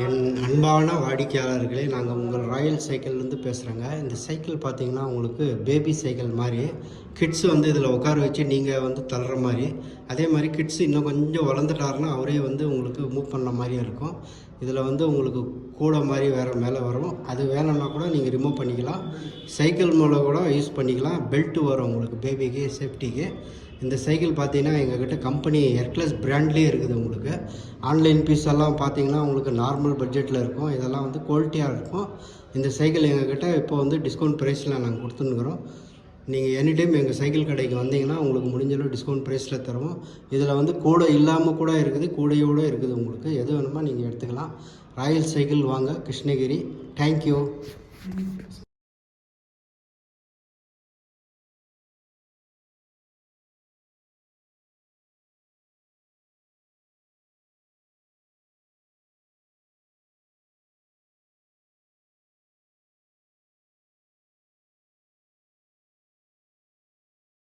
என் அன்பான வாடிக்கையாளர்களே, நாங்கள் உங்கள் ராயல் சைக்கிள்லேருந்து பேசுகிறேங்க. இந்த சைக்கிள் பார்த்தீங்கன்னா உங்களுக்கு பேபி சைக்கிள் மாதிரி கிட்ஸ் வந்து இதில் உட்கார வச்சு நீங்கள் வந்து தள்ளுற மாதிரி, அதே மாதிரி கிட்ஸ் இன்னும் கொஞ்சம் வளர்ந்துட்டாருன்னா அவரே வந்து உங்களுக்கு மூவ் பண்ண மாதிரியும் இருக்கும். இதில் வந்து உங்களுக்கு கூட மாதிரி வேறு மேலே வரும். அது வேணும்னா கூட நீங்கள் ரிமூவ் பண்ணிக்கலாம். சைக்கிள் மூலம் கூட யூஸ் பண்ணிக்கலாம். பெல்ட்டு வரும் உங்களுக்கு பேபிக்கு சேஃப்டிக்கு. இந்த சைக்கிள் பார்த்தீங்கன்னா எங்ககிட்ட கம்பெனி ஹெர்குலஸ் பிராண்ட்லேயே இருக்குது. உங்களுக்கு ஆன்லைன் பீஸ் எல்லாம் பார்த்தீங்கன்னா உங்களுக்கு நார்மல் பட்ஜெட்டில் இருக்கும். இதெல்லாம் வந்து குவாலிட்டியாக இருக்கும். இந்த சைக்கிள் எங்ககிட்ட இப்போ வந்து டிஸ்கவுண்ட் ப்ரைஸில் நாங்கள் கொடுத்துன்னுக்குறோம். நீங்கள் எனி டைம் எங்கள் சைக்கிள் கடைக்கு வந்தீங்கன்னா உங்களுக்கு முடிஞ்சளவு டிஸ்கவுண்ட் ப்ரைஸில் தருவோம். இதில் வந்து கூடை இல்லாமல் கூட இருக்குது, கூடையோடு இருக்குது. உங்களுக்கு எது வேணுமோ நீங்கள் எடுத்துக்கலாம். ராயல் சைக்கிள் வாங்க, கிருஷ்ணகிரி. தேங்க்யூ.